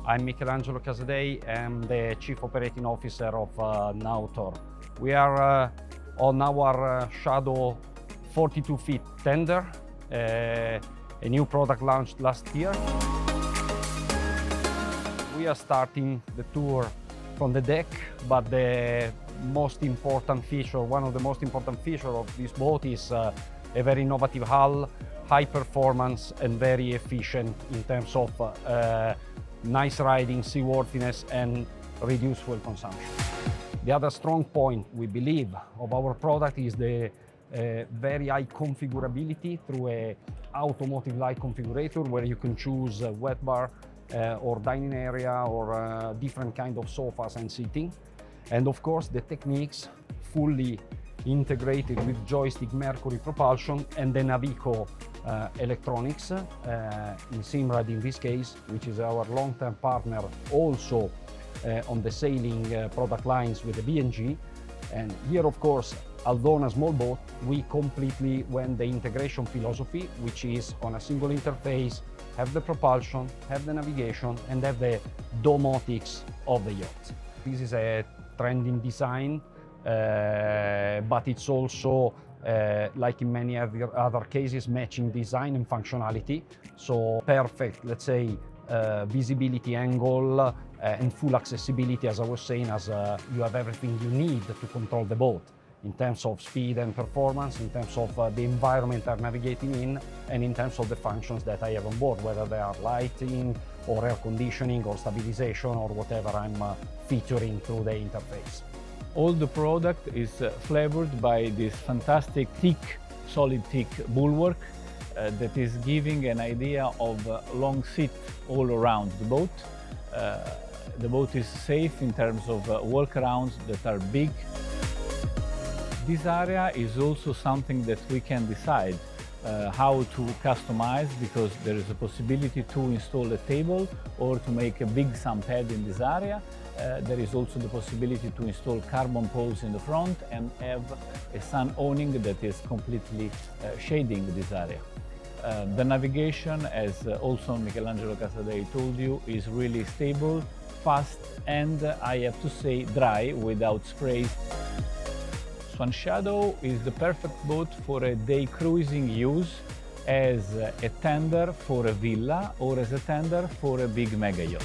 I'm Michelangelo Casadei. I'm the Chief Operating Officer of Nautor. We are on our Shadow 42 feet tender, a new product launched last year. We are starting the tour from the deck, but the most important feature, one of the most important features of this boat is a very innovative hull, high performance and very efficient in terms of nice riding, seaworthiness and reduced fuel consumption. The other strong point, we believe, of our product is the very high configurability through a automotive-like configurator where you can choose a wet bar or dining area or different kind of sofas and seating. And of course, the techniques fully integrated with joystick Mercury propulsion and the Navico electronics in Simrad in this case, which is our long-term partner also on the sailing product lines with the B&G. And here, of course, although on a small boat, we completely went the integration philosophy, which is on a single interface, have the propulsion, have the navigation, and have the domotics of the yacht. This is a trending design, but it's also, like in many other cases, matching design and functionality. So perfect, let's say, visibility angle and full accessibility, as I was saying, as you have everything you need to control the boat in terms of speed and performance, in terms of the environment I'm navigating in, and in terms of the functions that I have on board, whether they are lighting or air conditioning or stabilization or whatever I'm featuring through the interface. All the product is flavored by this fantastic thick, solid thick bulwark that is giving an idea of long seat all around the boat. The boat is safe in terms of walkarounds that are big. This area is also something that we can decide how to customize, because there is a possibility to install a table or to make a big sump head in this area. There is also the possibility to install carbon poles in the front and have a sun awning that is completely shading this area. The navigation, as also Michelangelo Casadei told you, is really stable, fast and, I have to say, dry without sprays. Swan Shadow is the perfect boat for a day cruising use as a tender for a villa or as a tender for a big mega yacht.